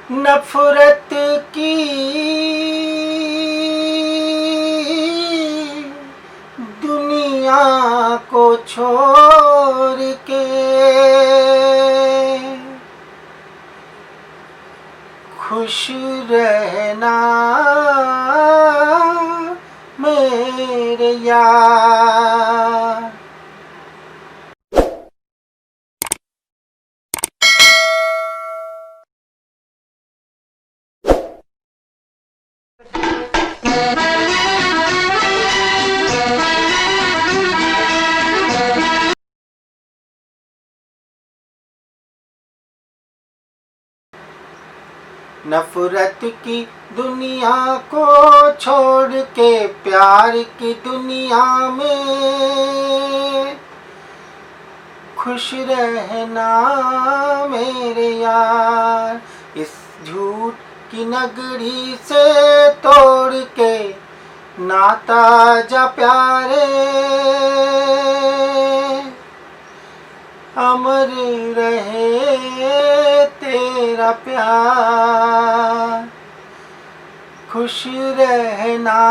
नफरत की दुनिया को छोड़ के खुश रहना मेरे यार। नफरत की दुनिया को छोड़ के प्यार की दुनिया में खुश रहना मेरे यार। इस झूठ की नगरी से तोड़ के नाता जा प्यारे, अमर रहे तेरा प्यार, खुश रहना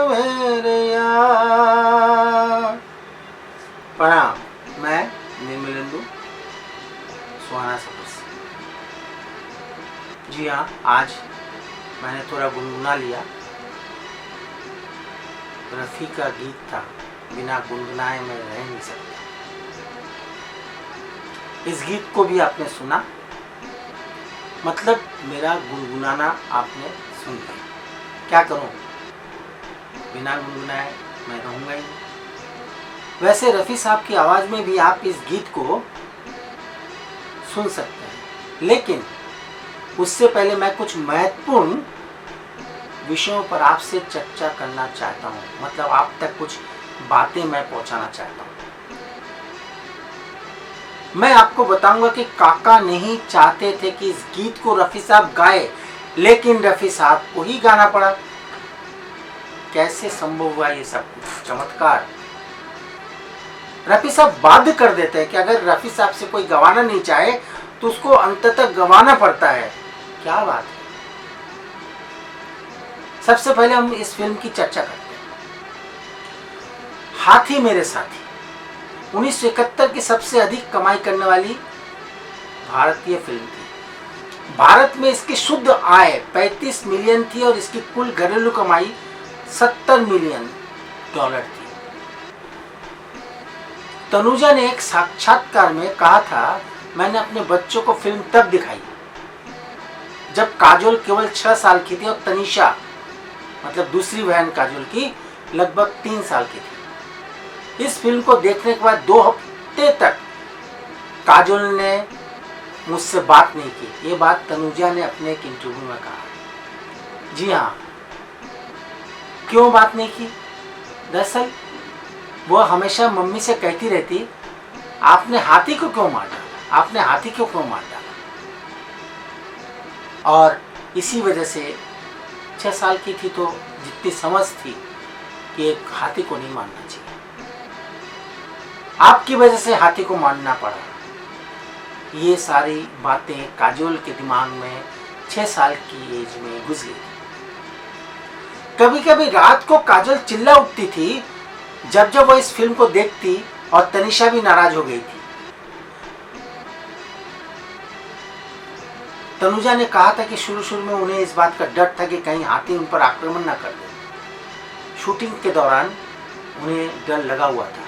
मेरे यार। प्रणाम, मैं निर्मलेंदु सुहाना सफर से। जी हाँ, आज मैंने थोड़ा गुनगुना लिया। रफ़ी का गीत था, बिना गुनगुनाए मैं रह नहीं सकता। इस गीत को भी आपने सुना, मतलब मेरा गुनगुनाना आपने सुन लिया। क्या करूं, बिना गुनगुनाए मैं रहूंगा ही। वैसे रफ़ी साहब की आवाज़ में भी आप इस गीत को सुन सकते हैं, लेकिन उससे पहले मैं कुछ महत्वपूर्ण विषयों पर आपसे चर्चा करना चाहता हूं। मतलब आप तक कुछ बातें मैं पहुंचाना चाहता हूं। मैं आपको बताऊंगा कि काका नहीं चाहते थे कि इस गीत को रफ़ी साहब गाए, लेकिन रफ़ी साहब को ही गाना पड़ा। कैसे संभव हुआ ये सब कुछ? चमत्कार। रफ़ी साहब बाध्य कर देते हैं कि अगर रफ़ी साहब से कोई गवाना नहीं चाहे तो उसको अंततः गवाना पड़ता है। क्या बात है। सबसे पहले हम इस फिल्म की चर्चा करते हैं। हाथी मेरे साथी 1971 की सबसे अधिक कमाई करने वाली भारतीय फिल्म थी। भारत में इसकी शुद्ध आय 35 मिलियन थी और इसकी कुल घरेलू कमाई 70 मिलियन डॉलर थी। तनुजा ने एक साक्षात्कार में कहा था, मैंने अपने बच्चों को फिल्म तब दिखाई जब काजोल केवल 6 साल की थी और तनीषा, मतलब दूसरी बहन काजोल की, लगभग 3 साल की थी। इस फिल्म को देखने के बाद 2 हफ्ते तक काजोल ने मुझसे बात नहीं की। ये बात तनुजा ने अपने एक इंटरव्यू में कहा। जी हाँ, क्यों बात नहीं की? दरअसल वो हमेशा मम्मी से कहती रहती, आपने हाथी को क्यों मार डाला, आपने हाथी को क्यों मार डाला। और इसी वजह से 6 साल की थी तो जितनी समझ थी कि एक हाथी को नहीं मारना चाहिए, आपकी वजह से हाथी को मारना पड़ा। ये सारी बातें काजोल के दिमाग में 6 साल की एज में घुस गई। कभी कभी रात को काजोल चिल्ला उठती थी जब जब वो इस फिल्म को देखती, और तनीषा भी नाराज हो गई थी। तनुजा ने कहा था कि शुरू में उन्हें इस बात का डर था कि कहीं हाथी उन पर आक्रमण न कर दे। शूटिंग के दौरान उन्हें डर लगा हुआ था,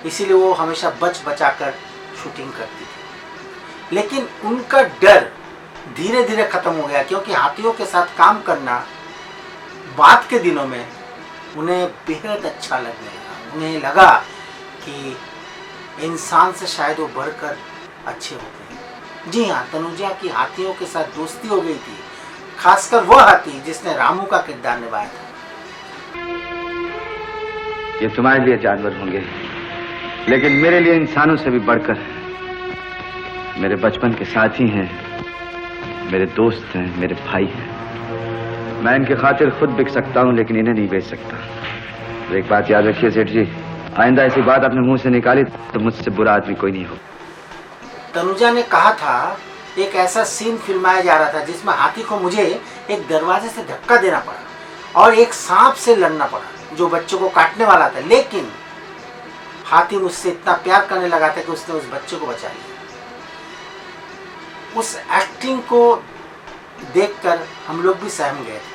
इसीलिए वो हमेशा बच बचाकर शूटिंग करती थी। लेकिन उनका डर धीरे धीरे खत्म हो गया, क्योंकि हाथियों के साथ काम करना बाद के दिनों में उन्हें बेहद अच्छा लगने लगा। उन्हें लगा कि इंसान से शायद वो बढ़कर अच्छे होते हैं। जी हाँ, तनुजा की हाथियों के साथ दोस्ती हो गई थी, खासकर वह हाथी जिसने रामू का किरदार निभाया था। ये तुम्हारे लिए जानवर होंगे, लेकिन मेरे लिए इंसानों से भी बढ़कर मेरे बचपन के साथी हैं, मेरे दोस्त हैं, मेरे भाई हैं। मैं इनके खातिर खुद बिक सकता हूं, लेकिन इन्हें नहीं बेच सकता। तो एक बात याद रखिए सेठ जी, आइंदा ऐसी बात अपने मुंह से निकाली तो मुझसे बुरा आदमी कोई नहीं हो। तनुजा ने कहा था एक ऐसा सीन फिल्माया जा रहा था जिसमें हाथी को मुझे एक दरवाजे से धक्का देना पड़ा और एक सांप से लड़ना पड़ा जो बच्चों को काटने वाला था, लेकिन हाथी मुझसे इतना प्यार करने लगा था कि उसने उस बच्चे को बचा लिया। उस एक्टिंग को देखकर हम लोग भी सहम गए थे।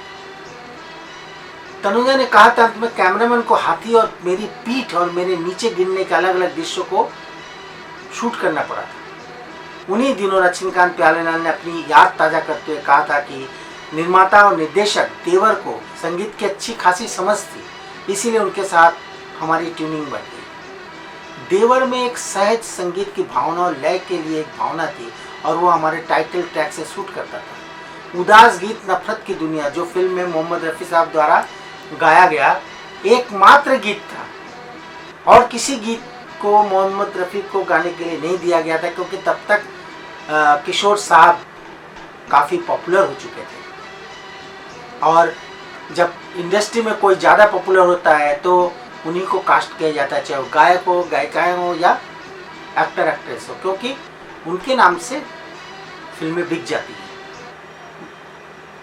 तनुजा ने कहा था, अंत में कैमरामैन को हाथी और मेरी पीठ और मेरे नीचे गिरने के अलग अलग दृश्यों को शूट करना पड़ा था। उन्हीं दिनों रजनीकांत प्यारेलाल ने अपनी याद ताज़ा करते हुए कहा था कि निर्माता और निर्देशक देवर को संगीत की अच्छी खासी समझ थी, इसीलिए उनके साथ हमारी ट्यूनिंग बन गई। देवर में एक सहज संगीत की भावना और लय के लिए एक भावना थी और वो हमारे टाइटल ट्रैक से शूट करता था। उदास गीत नफरत की दुनिया जो फिल्म में मोहम्मद रफ़ी साहब द्वारा गाया गया एकमात्र गीत था और किसी गीत को मोहम्मद रफ़ी को गाने के लिए नहीं दिया गया था, क्योंकि तब तक किशोर साहब काफ़ी पॉपुलर हो चुके थे और जब इंडस्ट्री में कोई ज़्यादा पॉपुलर होता है तो उन्हीं को कास्ट किया जाता है, चाहे वो गायक हो, गायिकाएँ हो या एक्टर एक्ट्रेस हो, क्योंकि उनके नाम से फिल्में बिक जाती हैं।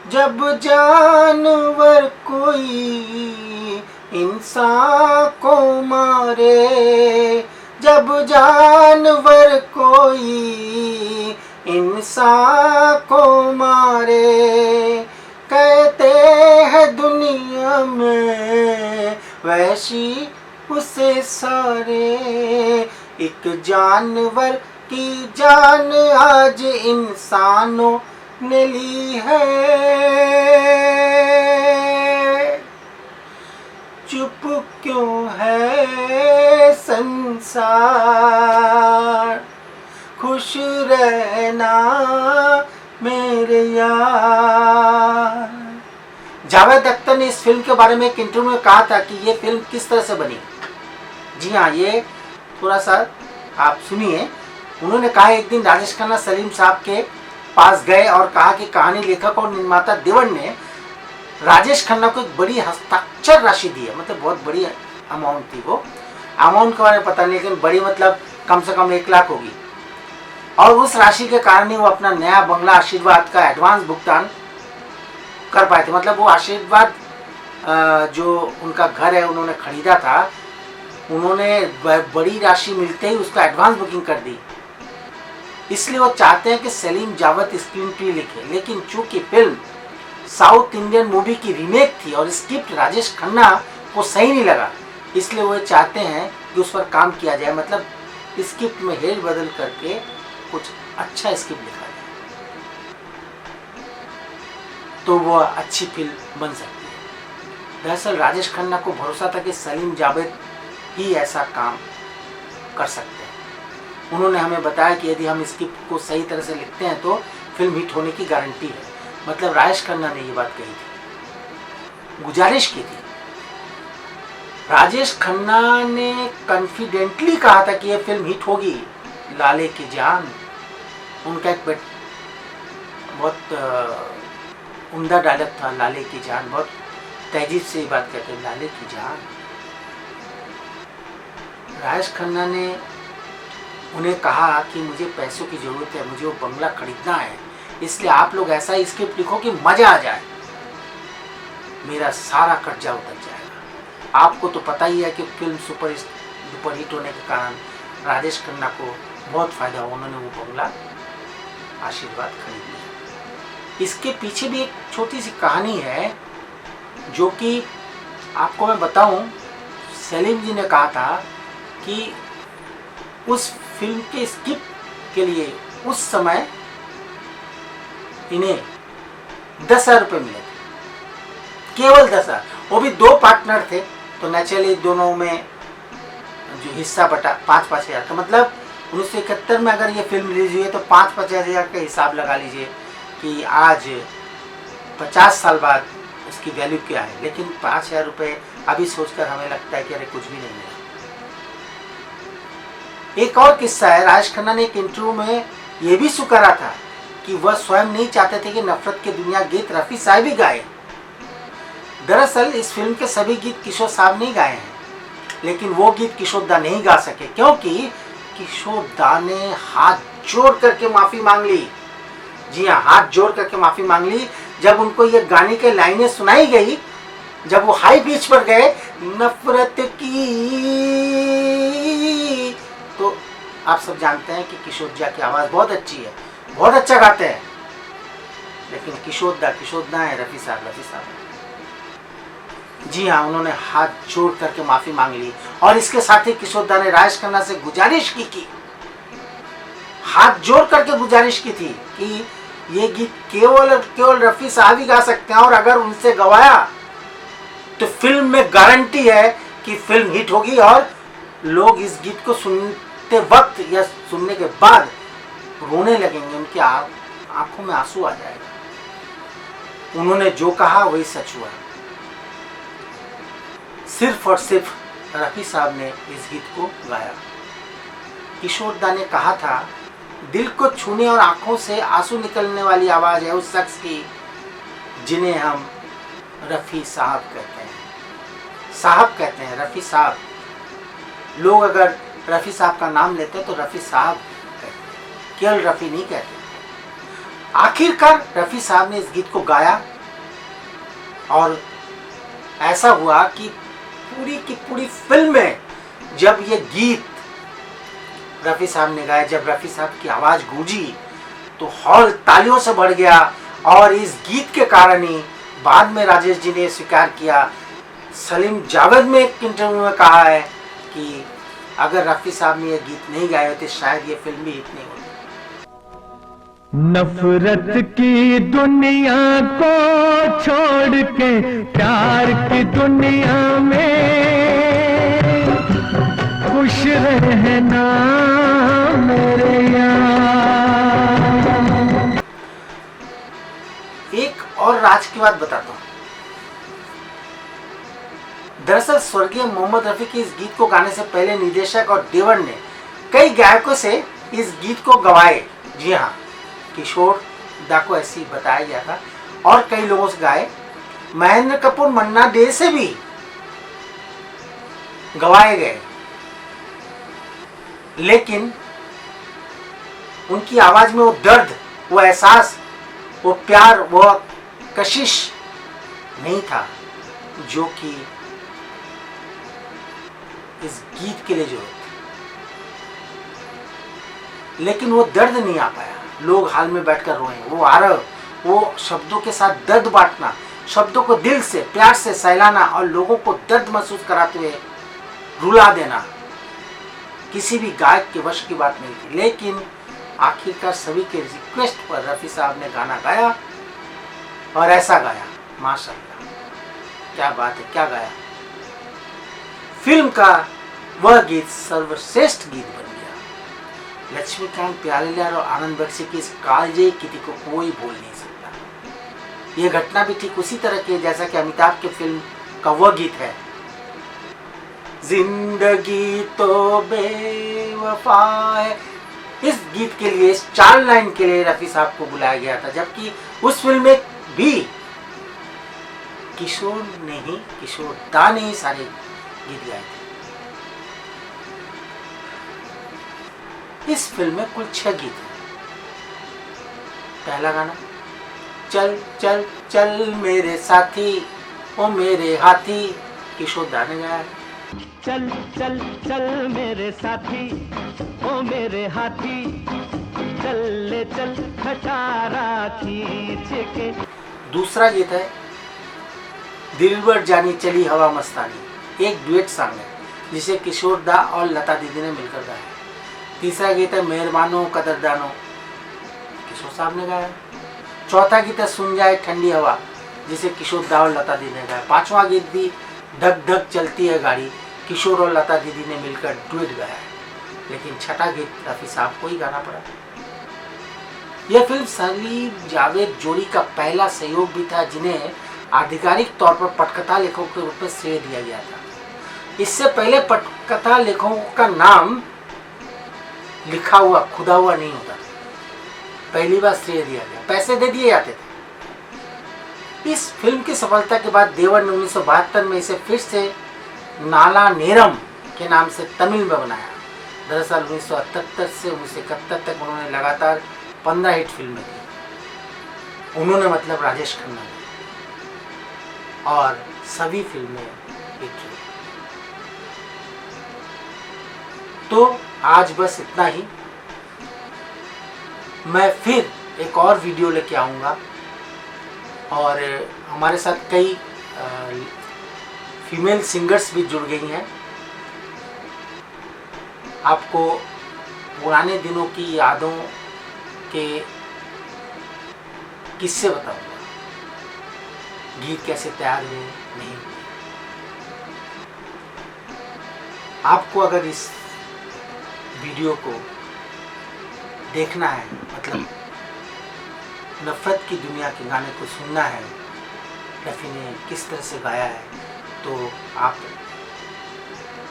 जब जानवर कोई इंसान को मारे, जब जानवर कोई इंसान को मारे, कहते हैं दुनिया में वैसी उसे सारे, एक जानवर की जान आज इंसानों ने ली है। चुप क्यों है संसार, खुश रहना मेरे यार। जावेद अख्तर ने इस फिल्म के बारे में एक इंटरव्यू में कहा था कि ये फिल्म किस तरह से बनी। जी हाँ, ये थोड़ा सा आप सुनिए। उन्होंने कहा, एक दिन राजेश खन्ना सलीम साहब के पास गए और कहा कि कहानी लेखक और निर्माता देवर ने राजेश खन्ना को एक बड़ी हस्ताक्षर राशि दी है, मतलब बहुत बड़ी अमाउंट थी। वो अमाउंट के बारे में पता नहीं, लेकिन बड़ी मतलब कम से कम 1 लाख होगी। और उस राशि के कारण ही वो अपना नया बंगला आशीर्वाद का एडवांस भुगतान कर पाए थे। मतलब वो आशीर्वाद जो उनका घर है उन्होंने खरीदा था, उन्होंने बड़ी राशि मिलते ही उसका एडवांस बुकिंग कर दी। इसलिए वो चाहते हैं कि सलीम जावेद स्क्रीन प्ले लिखे, लेकिन चूंकि फिल्म साउथ इंडियन मूवी की रीमेक थी और स्क्रिप्ट राजेश खन्ना को सही नहीं लगा, इसलिए वो चाहते हैं कि उस पर काम किया जाए, मतलब स्क्रिप्ट में हेर बदल करके कुछ अच्छा स्क्रिप्ट लिखा जाए तो वो अच्छी फिल्म बन सकती है। दरअसल राजेश खन्ना को भरोसा था कि सलीम जावेद ही ऐसा काम कर सकते हैं। उन्होंने हमें बताया कि यदि हम स्क्रिप्ट को सही तरह से लिखते हैं तो फिल्म हिट होने की गारंटी है। मतलब राजेश खन्ना ने ये बात कही थी, गुजारिश की थी। राजेश खन्ना ने कॉन्फिडेंटली कहा था कि यह फिल्म हिट होगी। लाले की जान उनका एक बहुत उम्दा डायलॉग था, लाले की जान। बहुत तहजीब से ये बात कहते हैं, लाले की जान। राजेश खन्ना ने उन्हें कहा कि मुझे पैसों की ज़रूरत है, मुझे वो बंगला खरीदना है, इसलिए आप लोग ऐसा स्क्रिप्ट लिखो कि मज़ा आ जाए, मेरा सारा कर्जा उतर जाएगा। आपको तो पता ही है कि फिल्म सुपर हिट होने के कारण राजेश खन्ना को बहुत फ़ायदा हुआ। उन्होंने वो बंगला आशीर्वाद खरीद लिया। इसके पीछे भी एक छोटी सी कहानी है जो कि आपको मैं बताऊं। सलीम जी ने कहा था कि उस फिल्म के स्क्रिप्ट के लिए उस समय इन्हें 10,000 रुपये मिले थे, केवल 10,000। वो भी 2 पार्टनर थे, तो नेचुरली दोनों में जो हिस्सा बटा 5-5 हज़ार का। मतलब 1971 में अगर ये फिल्म रिलीज हुई है तो 5-5 हज़ार का हिसाब लगा लीजिए कि आज 50 साल बाद उसकी वैल्यू क्या है। लेकिन 5,000 रुपये अभी सोचकर हमें लगता है कि अरे कुछ भी नहीं मिला। एक और किस्सा है, राजेश खन्ना ने एक इंटरव्यू में ये भी स्वीकारा था कि वह स्वयं नहीं चाहते थे कि नफरत की दुनिया गीत रफ़ी साहब ही गाए। दरअसल इस फिल्म के सभी गीत किशोर साहब ने गाए हैं, लेकिन वो गीत किशोर दा नहीं गा सके, क्योंकि किशोर दा ने हाथ जोड़ करके माफ़ी मांग ली जी हाँ, हाथ जोड़ करके माफी मांग ली। जब उनको ये गाने के लाइनें सुनाई गई, जब वो हाई पिच पर गए, नफरत की, तो आप सब जानते हैं कि किशोर दा की आवाज बहुत अच्छी है, बहुत अच्छा गाते हैं। लेकिन किशोर दा है, रफी साहब है। जी हाँ, उन्होंने हाथ जोड़ करके माफी मांग ली और इसके साथ ही किशोर दा ने राजेश खन्ना से गुजारिश की, हाथ जोड़ करके गुजारिश की थी कि ये गीत केवल रफी साहब ही गा सकते हैं और अगर उनसे गवाया तो फिल्म में गारंटी है कि फिल्म हिट होगी और लोग इस गीत को सुनते वक्त या सुनने के बाद रोने लगेंगे, उनकी आंखों में आंसू आ जाएगा। उन्होंने जो कहा वही सच हुआ। सिर्फ और सिर्फ रफी साहब ने इस गीत को गाया। किशोर दा ने कहा था, दिल को छूने और आंखों से आंसू निकलने वाली आवाज है उस शख्स की जिन्हें हम रफी साहब कहते हैं। साहब कहते हैं, रफी साहब। लोग अगर रफी साहब का नाम लेते हैं तो रफी साहब कहते हैं, केवल रफी नहीं कहते। आखिरकार रफी साहब ने इस गीत को गाया और ऐसा हुआ कि पूरी की पूरी फिल्म में जब ये गीत रफी साहब ने गाया, जब रफी साहब की आवाज गूंजी तो हॉल तालियों से भर गया। और इस गीत के कारण ही बाद में राजेश जी ने स्वीकार किया, सलीम जावेद में एक इंटरव्यू में कहा है कि अगर रफी साहब ने ये गीत नहीं गाए होते शायद ये फिल्म भी हिट नहीं होती। नफरत की दुनिया को छोड़ के प्यार की दुनिया में खुश रहना मेरे यार। एक और राज की बात बताता हूं। दरअसल स्वर्गीय मोहम्मद रफी के इस गीत को गाने से पहले निर्देशक और देवर ने कई गायकों से इस गीत को गवाए। जी हाँ, किशोर दा को ऐसे ही बताया गया था और कई लोगों से गाए। महेंद्र कपूर, मन्ना डे से भी गवाए गए, लेकिन उनकी आवाज में वो दर्द, वो एहसास, वो प्यार, वो कशिश नहीं था जो कि इस गीत के लिए जरूरत थी। लेकिन वो दर्द नहीं आ पाया। लोग हाल में बैठकर रोए, वो आरव, वो शब्दों के साथ दर्द बांटना, शब्दों को दिल से प्यार से सहलाना और लोगों को दर्द महसूस कराते हुए रुला देना किसी भी गायक के वश की बात नहीं थी। लेकिन आखिरकार सभी के रिक्वेस्ट पर रफी साहब ने गाना गाया और ऐसा गाया, माशाअल्लाह, क्या बात है, क्या गाया। फिल्म का वह गीत सर्वश्रेष्ठ गीत बन गया। लक्ष्मीकांत प्यारेलाल और आनंद बख्शी की इस कालजयी कृति को कोई भूल नहीं सकता। यह घटना भी ठीक उसी तरह की है जैसा कि अमिताभ की फिल्म का वह गीत है, जिंदगी तो बेवफा है। इस गीत के लिए, इस 4 लाइन के लिए रफी साहब को बुलाया गया था, जबकि उस फिल्म में भी किशोर दा ने ही सारे गीत गाए थे। इस फिल्म में कुल 6 गीत हैं। पहला गाना, चल चल चल मेरे साथी ओ मेरे हाथी, किशोर दा ने गाया। चल चल चल मेरे साथी ओ मेरे हाथी, चल ले चल खटारा खींच के। दूसरा गीत है दिलबर जानी चली हवा मस्तानी, एक डुएट सॉन्ग है जिसे किशोर दा और लता दीदी ने मिलकर गाया। तीसरा गीत है मेहरबानो कदरदानो, किशोर साहब ने गाया। चौथा गीत है सुन जाए ठंडी हवा, जिसे किशोर दा और लता दीदी ने गाया। 5वां गीत भी धक धक चलती है गाड़ी, किशोर और लता दीदी ने मिलकर डुएट गाया। लेकिन छठा गीत रफी साहब को ही गाना पड़ा। यह फिल्म सलीम जावेद जोड़ी का पहला सहयोग भी था, जिन्हें आधिकारिक तौर पर पटकथा लेखकों के रूप में श्रेय दिया गया था। इससे पहले पटकथा लेखकों का नाम लिखा हुआ, खुदा हुआ नहीं होता था। पहली बार श्रेय दिया गया, पैसे दे दिए जाते थे। इस फिल्म की सफलता के बाद देवर ने 1972 में इसे फिर से नाला नेरम के नाम से तमिल में बनाया। दरअसल 1978 से 1971 तक उन्होंने लगातार 15 हिट फिल्में की। उन्होंने मतलब राजेश खन्ना ने, और सभी फिल्में हिट रही। तो आज बस इतना ही। मैं फिर एक और वीडियो लेके आऊँगा, और हमारे साथ कई फीमेल सिंगर्स भी जुड़ गई हैं। आपको पुराने दिनों की यादों के किस्से बताऊंगा, गीत कैसे तैयार हुए नहीं हुए। आपको अगर इस वीडियो को देखना है, मतलब नफरत की दुनिया के गाने को सुनना है, रफ़ी ने किस तरह से गाया है, तो आप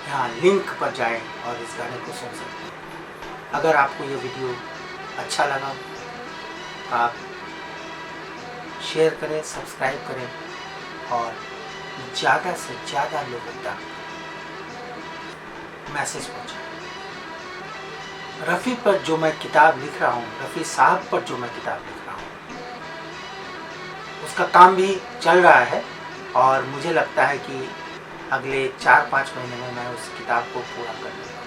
यहाँ लिंक पर जाएं और इस गाने को सुन सकते हैं। अगर आपको ये वीडियो अच्छा लगा तो आप शेयर करें, सब्सक्राइब करें, और ज़्यादा से ज़्यादा लोगों तक मैसेज पहुँचाएं। रफ़ी पर जो मैं किताब लिख रहा हूँ, रफ़ी साहब पर जो मैं किताब लिख रहा हूँ, उसका काम भी चल रहा है, और मुझे लगता है कि अगले 4-5 महीने में मैं उस किताब को पूरा कर लूँगा।